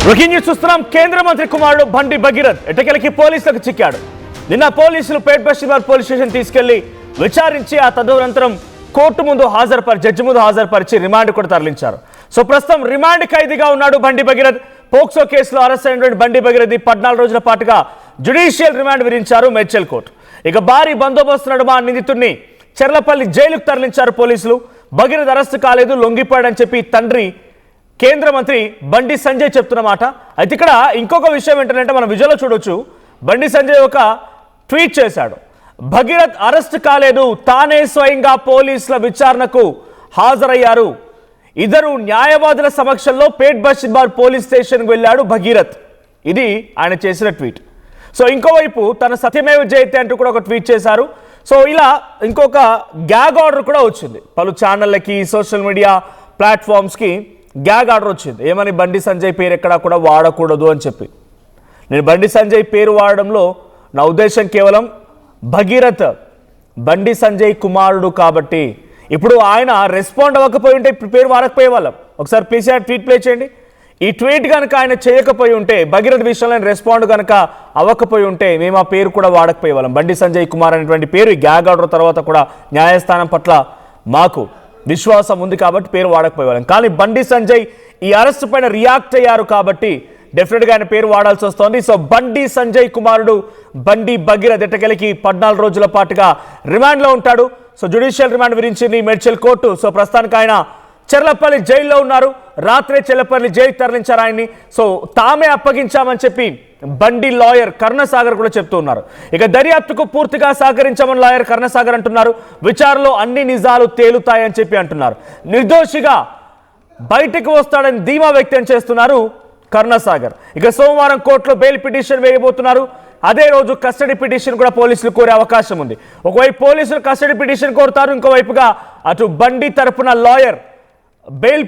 Breaking news చూస్తున్నాం. కేంద్ర మంత్రి కుమారుడు బండి భగీరథ్ ఎట్టకేలకి పోలీసులకు చిక్కాడు. నిన్న పోలీసులు పేట్ బషీర్బాగ్ పోలీస్ స్టేషన్ తీసుకెళ్లి విచారించి ఆ తదనంతరం కోర్టు ముందు జడ్జి ముందు హాజరుపరిచి రిమాండ్ కూడా తరలించారు. సో ప్రస్తుతం రిమాండ్ ఖైదీగా ఉన్నాడు బండి భగీరథ్. పోక్సో కేసులో అరెస్ట్ అయినటువంటి బండి భగీరథ్ 14 రోజుల పాటుగా జ్యుడిషియల్ రిమాండ్ విధించారు మేడ్చల్ కోర్టు. ఇక భారీ బందోబస్తు నడుమ నిందితుడిని చెర్లపల్లి జైలుకు తరలించారు పోలీసులు. భగీరథ్ అరెస్టు కాలేదు, లొంగిపోయాడని చెప్పి తండ్రి కేంద్ర మంత్రి బండి సంజయ్ చెప్తున్నమాట. అయితే ఇక్కడ ఇంకొక విషయం ఏంటంటే మనం విజువల్లో చూడొచ్చు. బండి సంజయ్ ఒక ట్వీట్ చేశాడు. భగీరథ్ అరెస్ట్ కాలేదు, తానే స్వయంగా పోలీసుల విచారణకు హాజరయ్యారు. ఇద్దరు న్యాయవాదుల సమక్షంలో పేట్ బషీర్బాగ్ పోలీస్ స్టేషన్కి వెళ్ళాడు భగీరథ్. ఇది ఆయన చేసిన ట్వీట్. సో ఇంకోవైపు తన సత్యమేవ జయతే అంటూ కూడా ఒక ట్వీట్ చేశారు. సో ఇలా ఇంకొక గ్యాగ్ ఆర్డర్ కూడా వచ్చింది. పలు ఛానళ్ళకి, సోషల్ మీడియా ప్లాట్ఫామ్స్కి గ్యాగ్ ఆర్డర్ వచ్చింది. ఏమని, బండి సంజయ్ పేరు ఎక్కడా కూడా వాడకూడదు అని చెప్పి. నేను బండి సంజయ్ పేరు వాడడంలో నా ఉద్దేశం కేవలం భగీరథ్ బండి సంజయ్ కుమారుడు కాబట్టి. ఇప్పుడు ఆయన రెస్పాండ్ అవ్వకపోయి ఉంటే ఇప్పుడు పేరు వాడకపోయే వాళ్ళం. ఒకసారి ప్లీజ్ ట్వీట్ ప్లే చేయండి. ఈ ట్వీట్ కనుక ఆయన చేయకపోయి ఉంటే, భగీరథ్ విషయంలో రెస్పాండ్ కనుక అవ్వకపోయి ఉంటే మేము ఆ పేరు కూడా వాడకపోయే వాళ్ళం. బండి సంజయ్ కుమార్ అనేటువంటి పేరు ఈ గ్యాగ్ ఆర్డర్ తర్వాత కూడా న్యాయస్థానం పట్ల మాకు విశ్వాసం ఉంది కాబట్టి పేరు వాడకపోయేవాళ్ళం. కానీ బండి సంజయ్ ఈ అరెస్ట్ పైన రియాక్ట్ అయ్యారు కాబట్టి డెఫినెట్గా ఆయన పేరు వాడాల్సి వస్తోంది. సో బండి సంజయ్ కుమారుడు బండి భగీరథ్ ఎట్టకేలకి 14 రోజుల పాటుగా రిమాండ్లో ఉంటాడు. సో జ్యుడిషియల్ రిమాండ్ విధించింది మేడ్చల్ కోర్టు. సో ప్రస్తుతానికి ఆయన చెర్లపల్లి జైల్లో ఉన్నారు. రాత్రే చెర్లపల్లి జైలుకి తరలించారు ఆయన్ని. సో తామే అప్పగించామని చెప్పి బండి లాయర్ కర్ణసాగర్ కూడా చెప్తూ ఉన్నారు. ఇక దర్యాప్తుకు పూర్తిగా సహకరించామని లాయర్ కర్ణసాగర్ అంటున్నారు. విచారణలో అన్ని నిజాలు తేలుతాయని చెప్పి అంటున్నారు. నిర్దోషిగా బయటకు వస్తాడని ధీమా వ్యక్తం చేస్తున్నారు కర్ణసాగర్. ఇక సోమవారం కోర్టులో బెయిల్ పిటిషన్ వేయబోతున్నారు. అదే రోజు కస్టడీ పిటిషన్ కూడా పోలీసులు కోరే అవకాశం ఉంది. ఒకవైపు పోలీసులు కస్టడీ పిటిషన్ కోరుతారు, ఇంకోవైపుగా అటు బండి తరపున లాయర్ బెయిల్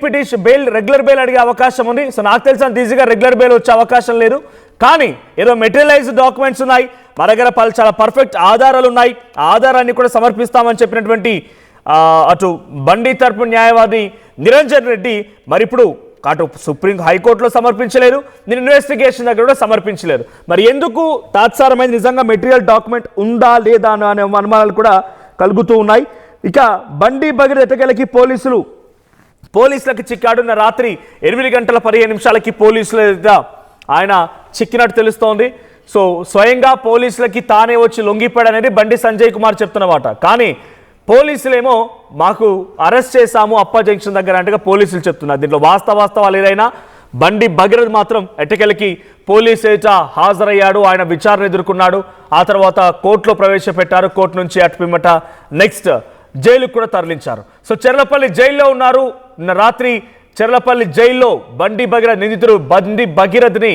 రెగ్యులర్ బెయిల్ అడిగే అవకాశం ఉంది. సో నాకు తెలిసినంత ఈజీగా రెగ్యులర్ బెయిల్ వచ్చే అవకాశం లేదు. కానీ ఏదో మెటీరియలైజ్డ్ డాక్యుమెంట్స్ ఉన్నాయి, మా దగ్గర చాలా పర్ఫెక్ట్ ఆధారాలు ఉన్నాయి, ఆధారాన్ని కూడా సమర్పిస్తామని చెప్పినటువంటి అటు బండి తరపు న్యాయవాది నిరంజన్ రెడ్డి మరి ఇప్పుడు అటు సుప్రీం హైకోర్టులో సమర్పించలేరు, నేను ఇన్వెస్టిగేషన్ దగ్గర కూడా సమర్పించలేరు. మరి ఎందుకు తాత్సారమైన నిజంగా మెటీరియల్ డాక్యుమెంట్ ఉందా లేదా అనే అనుమానాలు కూడా కలుగుతూ ఉన్నాయి. ఇక బండి భగీరథ్ ఎట్టకేలకి పోలీసులకు చిక్కాడు. రాత్రి 8:15 పోలీసుల ఆయన చిక్కినట్టు తెలుస్తోంది. సో స్వయంగా పోలీసులకి తానే వచ్చి లొంగిపోయాడనేది బండి సంజయ్ కుమార్ చెప్తున్నమాట. కానీ పోలీసులేమో మాకు అరెస్ట్ చేశాము అప్ప జంక్షన్ దగ్గర అంటగా పోలీసులు చెప్తున్నారు. దీంట్లో వాస్తవాలు ఏదైనా బండి భగీరథ్ మాత్రం ఎట్టకేలకి పోలీసు ఎదుట హాజరయ్యాడు. ఆయన విచారణ ఎదుర్కొన్నాడు. ఆ తర్వాత కోర్టులో ప్రవేశపెట్టారు. కోర్టు నుంచి అటు పిమ్మట నెక్స్ట్ జైలుకు కూడా తరలించారు. సో చెర్లపల్లి జైల్లో ఉన్నారు. నిన్న రాత్రి చెర్లపల్లి జైల్లో బండి భగీరథ్ నిందితుడు బండి భగీరథ్ని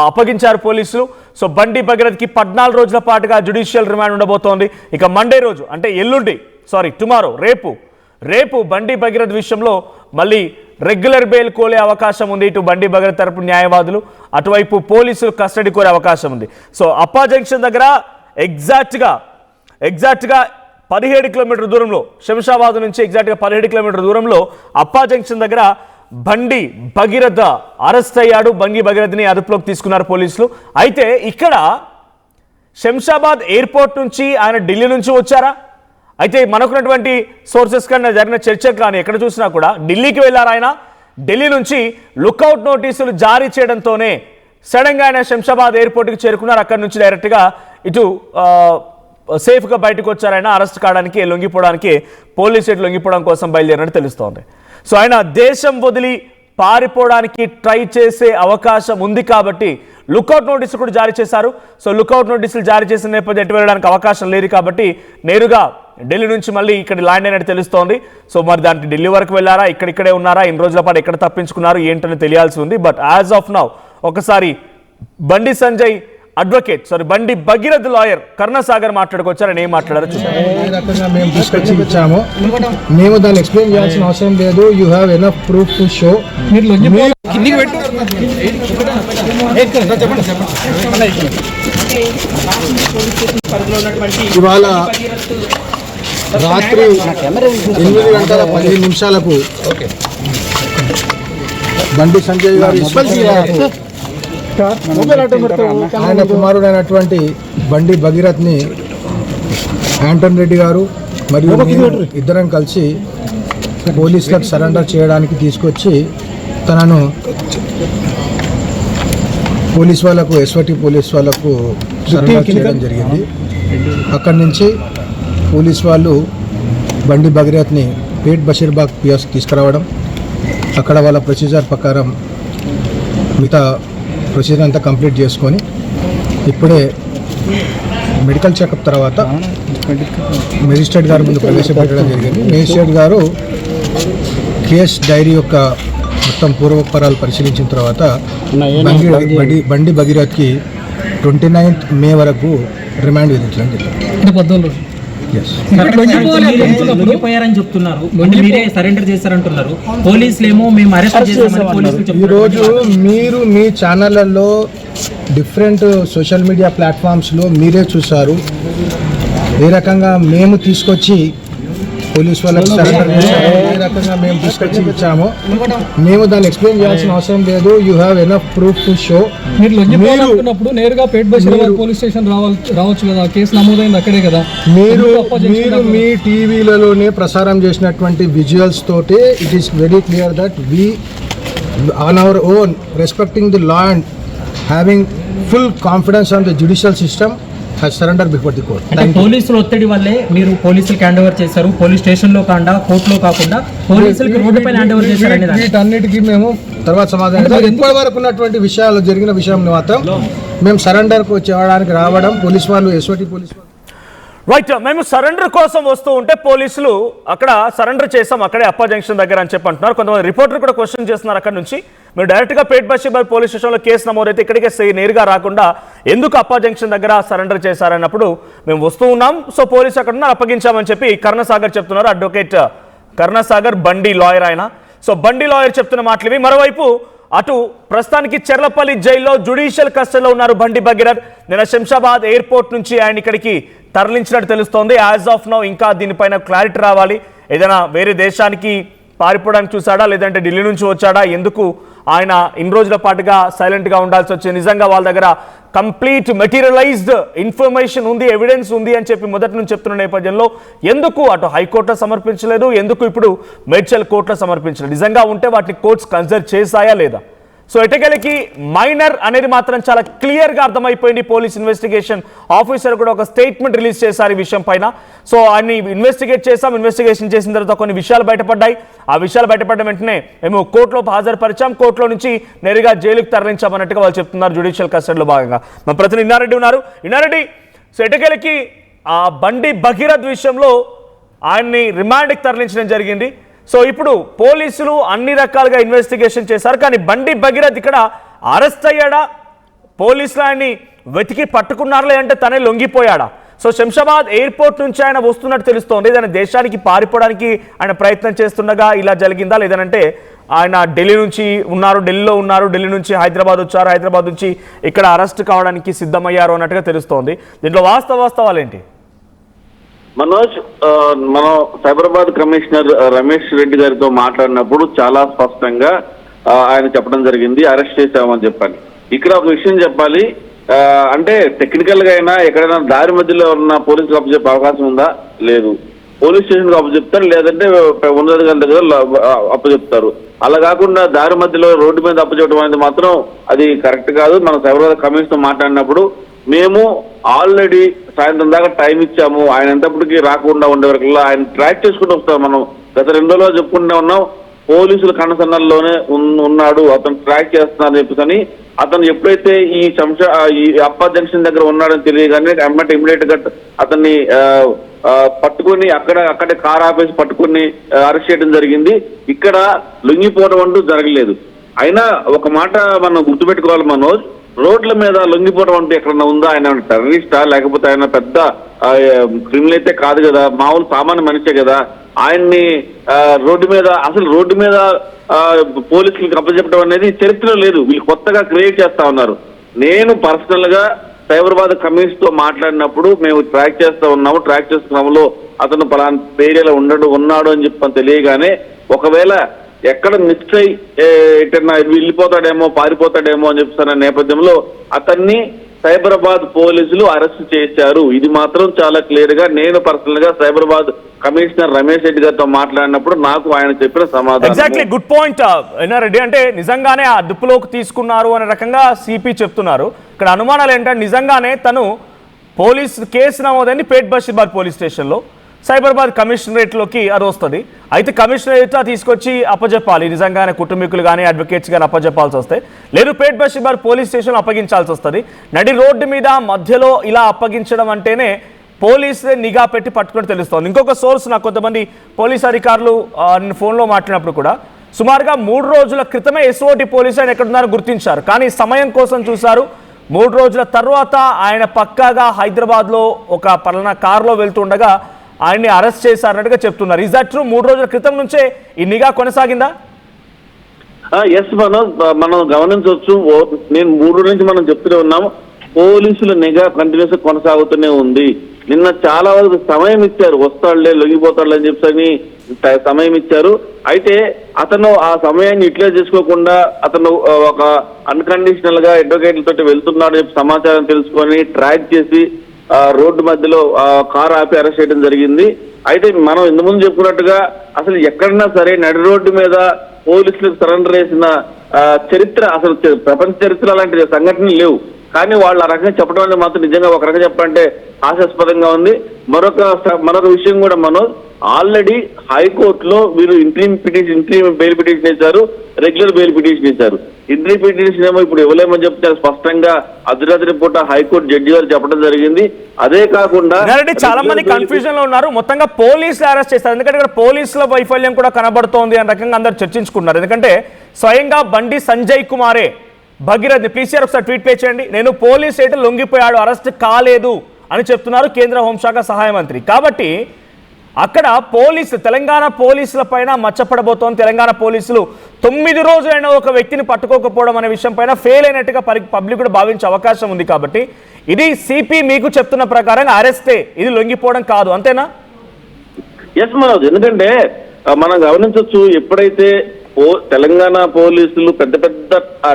అప్పగించారు పోలీసులు. సో బండి భగీరథ్కి 14 రోజుల పాటుగా జ్యుడిషియల్ రిమాండ్ ఉండబోతోంది. ఇక మండే రోజు అంటే టుమారో రేపు బండి భగీరథ్ విషయంలో మళ్ళీ రెగ్యులర్ బెయిల్ కోలే అవకాశం ఉంది. ఇటు బండి భగీరథ్ తరపు న్యాయవాదులు, అటువైపు పోలీసులు కస్టడీ కోరే అవకాశం ఉంది. సో అప్పా జంక్షన్ దగ్గర ఎగ్జాక్ట్గా 17 కిలోమీటర్ దూరంలో, శంషాబాద్ నుంచి ఎగ్జాక్ట్గా 17 కిలోమీటర్ దూరంలో అప్పా జంక్షన్ దగ్గర బండి భగీరథ్ అరెస్ట్ అయ్యాడు. బండి భగీరథ్ని అదుపులోకి తీసుకున్నారు పోలీసులు. అయితే ఇక్కడ శంషాబాద్ ఎయిర్పోర్ట్ నుంచి ఆయన ఢిల్లీ నుంచి వచ్చారా? అయితే మనకున్నటువంటి సోర్సెస్ కన్నా జరిగిన చర్చలు కానీ ఎక్కడ చూసినా కూడా ఢిల్లీకి వెళ్ళారు ఆయన. ఢిల్లీ నుంచి లుకౌట్ నోటీసులు జారీ చేయడంతోనే సడన్గా ఆయన శంషాబాద్ ఎయిర్పోర్ట్కి చేరుకున్నారు. అక్కడి నుంచి డైరెక్ట్గా ఇటు సేఫ్గా బయటకు వచ్చారు. ఆయన అరెస్ట్ కావడానికి, లొంగిపోవడానికి, పోలీసు ఎటు లొంగిపోవడం కోసం బయలుదేరినట్టు తెలుస్తోంది. సో ఆయన దేశం వదిలి పారిపోవడానికి ట్రై చేసే అవకాశం ఉంది కాబట్టి లుకౌట్ నోటీసులు కూడా జారీ చేశారు. సో లుకౌట్ నోటీసులు జారీ చేసిన నేపథ్యం ఎటు వెళ్ళడానికి అవకాశం లేదు కాబట్టి నేరుగా ఢిల్లీ నుంచి మళ్ళీ ఇక్కడ ల్యాండ్ అయినట్టు తెలుస్తోంది. సో మరి దానికి ఢిల్లీ వరకు వెళ్ళారా, ఇక్కడిక్కడే ఉన్నారా, ఇన్ని రోజుల పాటు ఎక్కడ తప్పించుకున్నారు ఏంటని తెలియాల్సి ఉంది. బట్ యాజ్ ఆఫ్ నౌ ఒకసారి బండి సంజయ్ బండి భగీరథ్ లాయర్ కర్ణసాగర్ మాట్లాడుకొచ్చారు. ఆయన ఏం మాట్లాడారో చూద్దాం. మేము డిస్కషన్ ఇచ్చాము, మేము దాన్ని ఎక్స్ప్లెయిన్ చేయాల్సిన అవసరం లేదు. You have enough proof to show. ఇవాళ రాత్రి 8:15 బండి సంజయ్ గారు ఆయన కుమారుడైనటువంటి బండి భగీరథ్ని యాంటన్ రెడ్డి గారు మరియు ఇద్దరం కలిసి పోలీసులకు సరెండర్ చేయడానికి తీసుకొచ్చి తనను పోలీస్ వాళ్ళకు ఎస్వటి పోలీస్ వాళ్ళకు సరెండర్ చేయడం జరిగింది. అక్కడి నుంచి పోలీస్ వాళ్ళు బండి భగీరథ్ని పేట్ బషీర్బాగ్ పిఎస్కి తీసుకురావడం, అక్కడ వాళ్ళ ప్రొసీజర్ ప్రకారం మిగతా ప్రొసీజర్ అంతా కంప్లీట్ చేసుకొని ఇప్పుడే మెడికల్ చెకప్ తర్వాత మెజిస్ట్రేట్ గారి ముందు ప్రవేశపెట్టడం జరిగింది. మెజిస్ట్రేట్ గారు కేస్ డైరీ యొక్క మొత్తం పూర్వపరాలు పరిశీలించిన తర్వాత బండి భగీరథ్కి 29th మే వరకు రిమాండ్ విధించడం జరిగింది. ఈరోజు మీరు మీ ఛానళ్లలో డిఫరెంట్ సోషల్ మీడియా ప్లాట్ఫామ్స్లో మీరే చూసారు ఏ రకంగా మేము తీసుకొచ్చి పోలీస్ వాళ్ళకి సరెండర్ చేశాము, ఏ రకంగా మేము తీసుకొచ్చి ఇచ్చాము. మేము దాన్ని ఎక్స్ప్లెయిన్ చేయాల్సిన అవసరం లేదు. You have enough proof to show. మీరు లొంగిపోయినప్పుడు నేరుగా పేట్ బషీరాబాద్ పోలీస్ స్టేషన్ రావచ్చు కదా, కేసు నమోదైంది అక్కడే కదా. మీరు మీ టీవీలలోనే ప్రసారం చేసినటువంటి విజువల్స్ తోటి it is very clear that we on our own respecting the law and having full confidence on the judicial system surrender before the court. పోలీసులు ఒత్తిడి వల్లే మీరు పోలీసులకు హ్యాండ్ ఓవర్ చేశారు, పోలీస్ స్టేషన్ లో కాకుండా కోర్టులో కాకుండా పోలీసులకు రోడ్డుపై హ్యాండ్ ఓవర్ చేశారు. వీటన్నిటికీ మేము తర్వాత సమాధానం ఇప్పటి వరకు ఉన్నటువంటి విషయాలు జరిగిన విషయం మాత్రం మేము సరెండర్కు చేయడానికి రావడం పోలీస్ వాళ్ళు ఎస్ఓటి పోలీస్ వాళ్ళు రైట్. మేము సరెండర్ కోసం వస్తూ ఉంటే పోలీసులు అక్కడ సరెండర్ చేసాం అక్కడే అప్పా జంక్షన్ దగ్గర అని చెప్పి అంటున్నారు. కొంతమంది రిపోర్టర్ కూడా క్వశ్చన్ చేస్తున్నారు అక్కడ నుంచి. మీరు డైరెక్ట్గా పేట్ బషీర్బాగ్ పోలీస్ స్టేషన్లో కేసు నమోదైతే ఇక్కడికే నేరుగా రాకుండా ఎందుకు అప్పా జంక్షన్ దగ్గర సరెండర్ చేశారన్నప్పుడు మేము వస్తూ ఉన్నాం, సో పోలీసు అక్కడ ఉన్నారు, అప్పగించామని చెప్పి కరుణసాగర్ చెప్తున్నారు. అడ్వకేట్ కరుణసాగర్ బండి లాయర్ ఆయన. సో బండి లాయర్ చెప్తున్న మాటలు ఇవి. మరోవైపు అటు ప్రస్తుతానికి చెర్లపల్లి జైల్లో జ్యుడిషియల్ కస్టడీలో ఉన్నారు బండి భగీరథ్. నిన్న శంషాబాద్ ఎయిర్పోర్ట్ నుంచి ఆయన ఇక్కడికి తరలించినట్టు తెలుస్తోంది. యాజ్ ఆఫ్ నౌ ఇంకా దీనిపైన క్లారిటీ రావాలి. ఏదైనా వేరే దేశానికి పారిపోవడానికి చూసాడా, లేదంటే ఢిల్లీ నుంచి వచ్చాడా, ఎందుకు ఆయన ఇన్ని రోజుల పాటుగా సైలెంట్గా ఉండాల్సి వచ్చింది, నిజంగా వాళ్ళ దగ్గర కంప్లీట్ మెటీరియలైజ్డ్ ఇన్ఫర్మేషన్ ఉంది, ఎవిడెన్స్ ఉంది అని చెప్పి మొదటి నుంచి చెప్తున్న నేపథ్యంలో ఎందుకు అటు హైకోర్టులో సమర్పించలేదు, ఎందుకు ఇప్పుడు మేడ్చల్ కోర్టులో సమర్పించలేదు, నిజంగా ఉంటే వాటిని కోర్ట్స్ కన్సిడర్ చేశాయా లేదా? సో ఎటకెలకి మైనర్ అనేది మాత్రం చాలా క్లియర్గా అర్థమైపోయింది. పోలీస్ ఇన్వెస్టిగేషన్ ఆఫీసర్ కూడా ఒక స్టేట్మెంట్ రిలీజ్ చేశారు ఈ విషయం పైన. సో ఆయన్ని ఇన్వెస్టిగేట్ చేసాం, ఇన్వెస్టిగేషన్ చేసిన తర్వాత కొన్ని విషయాలు బయటపడ్డాయి. ఆ విషయాలు బయటపడడం వెంటనే మేము కోర్టులో హాజరుపరిచాం, కోర్టులో నుంచి నేరుగా జైలుకి తరలించామన్నట్టుగా వాళ్ళు చెప్తున్నారు. జ్యుడిషియల్ కస్టడీలో భాగంగా మా ప్రతినిధి ఇన్నారెడ్డి ఉన్నారు. ఇన్నారెడ్డి, సో ఎటకెలకి ఆ బండి భగీరథ్ విషయంలో ఆయన్ని రిమాండ్కి తరలించడం జరిగింది. సో ఇప్పుడు పోలీసులు అన్ని రకాలుగా ఇన్వెస్టిగేషన్ చేశారు, కానీ బండి భగీరథ్ ఇక్కడ అరెస్ట్ అయ్యాడా, పోలీసులు ఆయన్ని వెతికి పట్టుకున్నారా, లేదంటే తనే లొంగిపోయాడా? సో శంషాబాద్ ఎయిర్పోర్ట్ నుంచి ఆయన వస్తున్నట్టు తెలుస్తోంది. ఏదైనా దేశానికి పారిపోవడానికి ఆయన ప్రయత్నం చేస్తుండగా ఇలా జరిగిందా, లేదంటే ఆయన ఢిల్లీలో ఉన్నారు, ఢిల్లీ నుంచి హైదరాబాద్ వచ్చారు, హైదరాబాద్ నుంచి ఇక్కడ అరెస్ట్ కావడానికి సిద్ధమయ్యారు అన్నట్టుగా తెలుస్తోంది. దీంట్లో వాస్తవాలు ఏంటి? మనోజ్, మనం సైబరాబాద్ కమిషనర్ రమేష్ రెడ్డి గారితో మాట్లాడినప్పుడు చాలా స్పష్టంగా ఆయన చెప్పడం జరిగింది, అరెస్ట్ చేశామని చెప్పాలి. ఇక్కడ ఒక విషయం చెప్పాలి, అంటే టెక్నికల్ గా అయినా ఎక్కడైనా దారి మధ్యలో ఉన్న పోలీసులకు అప్పచెప్పే అవకాశం ఉందా? లేదు. పోలీస్ స్టేషన్ కు అప్పచెప్తారు, లేదంటే ఉన్నతాధికారుల దగ్గర అప్పచెప్తారు. అలా కాకుండా దారి మధ్యలో రోడ్డు మీద అప్పచెప్పడం అనేది మాత్రం అది కరెక్ట్ కాదు. మనం సైబరాబాద్ కమిషన్తో మాట్లాడినప్పుడు మేము ఆల్రెడీ సాయంత్రం దాకా టైం ఇచ్చాము, ఆయన ఎంతప్పటికీ రాకుండా ఉండే వరకు ఆయన ట్రాక్ చేసుకుంటూ వస్తాం. మనం గత 2 రోజులు చెప్పుకుంటూ ఉన్నాం, పోలీసుల కన్నసన్నల్లోనే ఉన్నాడు, అతను ట్రాక్ చేస్తున్నారని చెప్పేసి. అతను ఎప్పుడైతే ఈ అప్పా జంక్షన్ దగ్గర ఉన్నాడని తెలియగానే ఇమ్మీడియట్ గా అతన్ని పట్టుకుని అక్కడే కార్ ఆపేసి పట్టుకుని అరెస్ట్ చేయడం జరిగింది. ఇక్కడ లొంగిపోవడం అంటూ జరగలేదు. అయినా ఒక మాట మనం గుర్తుపెట్టుకోవాలి మనోజ్, రోడ్ల మీద లొంగిపోవడం అంటే ఎక్కడన్నా ఉందా? ఆయన టెర్రరిస్టా, లేకపోతే ఆయన పెద్ద క్రిమినల్ అయితే కాదు కదా, మామూలు సామాన్య మనిషే కదా. ఆయన్ని రోడ్డు మీద పోలీసులకు అప్పచెప్పడం అనేది చరిత్రలో లేదు, వీళ్ళు కొత్తగా క్రియేట్ చేస్తా ఉన్నారు. నేను పర్సనల్ గా సైబరాబాద్ కమిషన్ తో మాట్లాడినప్పుడు మేము ట్రాక్ చేస్తున్నాము, అతను పలానా ఏరియాలో ఉన్నాడు అని చెప్పని తెలియగానే ఒకవేళ ఎక్కడ మిస్ అయ్యి ఎటన్నా వెళ్ళిపోతాడేమో పారిపోతాడేమో అని చెప్పిన నేపథ్యంలో అతన్ని సైబరాబాద్ పోలీసులు అరెస్ట్ చేశారు. ఇది మాత్రం చాలా క్లియర్ గా నేను పర్సనల్ గా సైబరాబాద్ కమిషనర్ రమేష్ రెడ్డి గారితో మాట్లాడినప్పుడు నాకు ఆయన చెప్పిన సమాధానం. Exactly good point Reddy. అంటే నిజంగానే ఆ అదుపులోకి తీసుకున్నారు అనే రకంగా సిపి చెప్తున్నారు. ఇక్కడ అనుమానాలు ఏంటంటే నిజంగానే తను పోలీసు కేసు నమోదని పేట్ బషీర్బాద్ పోలీస్ స్టేషన్లో సైబరాబాద్ కమిషనరేట్లోకి అది వస్తుంది. అయితే కమిషనరేట్ తీసుకొచ్చి అప్పచెప్పాలి. నిజంగానే కుటుంబీకులు కానీ అడ్వకేట్స్ కానీ అప్పచెప్పాల్సి వస్తే, లేదు పేట్ బషీర్బాద్ పోలీస్ స్టేషన్లో అప్పగించాల్సి వస్తుంది. నడి రోడ్డు మీద మధ్యలో ఇలా అప్పగించడం అంటేనే పోలీసులే నిఘా పెట్టి పట్టుకుని తెలుస్తోంది. ఇంకొక సోర్స్ నాకు కొంతమంది పోలీస్ అధికారులు నేను ఫోన్లో మాట్లాడినప్పుడు కూడా సుమారుగా 3 రోజుల క్రితమే ఎస్ఓటి పోలీసు ఆయన ఎక్కడున్నారో గుర్తించారు. కానీ సమయం కోసం చూశారు. 3 రోజుల తర్వాత ఆయన పక్కాగా హైదరాబాద్లో ఒక పలానా కారులో వెళ్తుండగా ఆయన్ని అరెస్ట్ చేశారన్నట్టుగా చెప్తున్నారు. Is that true? 3 రోజుల క్రితం నుంచే ఈ నిఘా కొనసాగిందా? ఎస్ మనోజ్, మనం గమనించవచ్చు. నేను 3 రోజుల నుంచి మనం చెప్తూనే ఉన్నాము, పోలీసుల నిఘా కంటిన్యూస్ కొనసాగుతూనే ఉంది. నిన్న చాలా వరకు సమయం ఇచ్చారు, వస్తాడులే లొంగిపోతాడులే అని చెప్పని సమయం ఇచ్చారు. అయితే అతను ఆ సమయాన్ని యూటిలైజ్ చేసుకోకుండా అతను ఒక అన్కండిషనల్ గా అడ్వకేట్లతో వెళ్తున్నాడు సమాచారం తెలుసుకొని ట్రాక్ చేసి రోడ్డు మధ్యలో కారు ఆపి అరెస్ట్ చేయడం జరిగింది. అయితే మనం ఇంతకుముందు చెప్పుకున్నట్టుగా అసలు ఎక్కడన్నా సరే నడి రోడ్డు మీద పోలీసులకు సరెండర్ చేసిన చరిత్ర అసలు ప్రపంచ చరిత్ర అలాంటి సంఘటనలు లేవు. కానీ వాళ్ళు ఆ రకంగా చెప్పడం అనేది మాత్రం నిజంగా ఒక రకంగా చెప్పాలంటే హాస్యాస్పదంగా ఉంది. మరొక విషయం కూడా మనం ఆల్రెడీ హైకోర్టులో వీరు ఇంట్రీమ్ బెయిల్ పిటిషన్ ఇచ్చారు, రెగ్యులర్ బెయిల్ పిటిషన్ ఇచ్చారు. ఇంట్రీమ్ పిటిషన్ ఏమో ఇప్పుడు ఇవ్వలేమని చెప్తారు స్పష్టంగా అర్ధరాత్రి పూట హైకోర్టు జడ్జి గారు చెప్పడం జరిగింది. అదే కాకుండా చాలా మంది కన్ఫ్యూజన్ లో ఉన్నారు. మొత్తంగా పోలీసులు అరెస్ట్ చేస్తారు, ఎందుకంటే ఇక్కడ పోలీసుల వైఫల్యం కూడా కనబడుతోంది అనే రకంగా అందరు చర్చించుకున్నారు. ఎందుకంటే స్వయంగా బండి సంజయ్ కుమారే భగీరథ్ పీసీఆర్ ఒకసారి ట్వీట్ పే చేయండి, నేను పోలీస్ స్టేషన్ లొంగిపోయాడు, అరెస్ట్ కాలేదు అని చెప్తున్నారు కేంద్ర హోంశాఖ సహాయ మంత్రి. కాబట్టి అక్కడ తెలంగాణ పోలీసుల పైన మచ్చపడబోతోంది. తెలంగాణ పోలీసులు 9 రోజులైనా ఒక వ్యక్తిని పట్టుకోకపోవడం అనే విషయం పైన ఫెయిల్ అయినట్టుగా పబ్లిక్ కూడా భావించే అవకాశం ఉంది. కాబట్టి ఇది సిపి మీకు చెప్తున్న ప్రకారంగా అరెస్టే, ఇది లొంగిపోవడం కాదు, అంతేనా? ఎస్ మనోజ్, ఎందుకంటే మనం గమనించవచ్చు, ఎప్పుడైతే తెలంగాణ పోలీసులు పెద్ద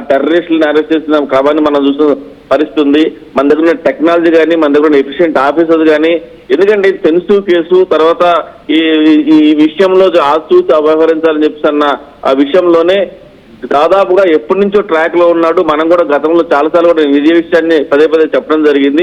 టెర్రరిస్టులను అరెస్ట్ చేసిన క్రమాన్ని మనం చూసిన పరిస్థితి ఉంది. మన దగ్గర టెక్నాలజీ కానీ మన దగ్గర ఎఫిషియెంట్ ఆఫీసర్స్ కానీ, ఎందుకంటే సెన్సిటివ్ కేసు తర్వాత ఈ విషయంలో ఆచూచి వ్యవహరించాలని చెప్పి ఆ విషయంలోనే దాదాపుగా ఎప్పటి నుంచో ట్రాక్ లో ఉన్నాడు. మనం కూడా గతంలో చాలాసార్లు కూడా ఇదే విషయాన్ని పదే చెప్పడం జరిగింది.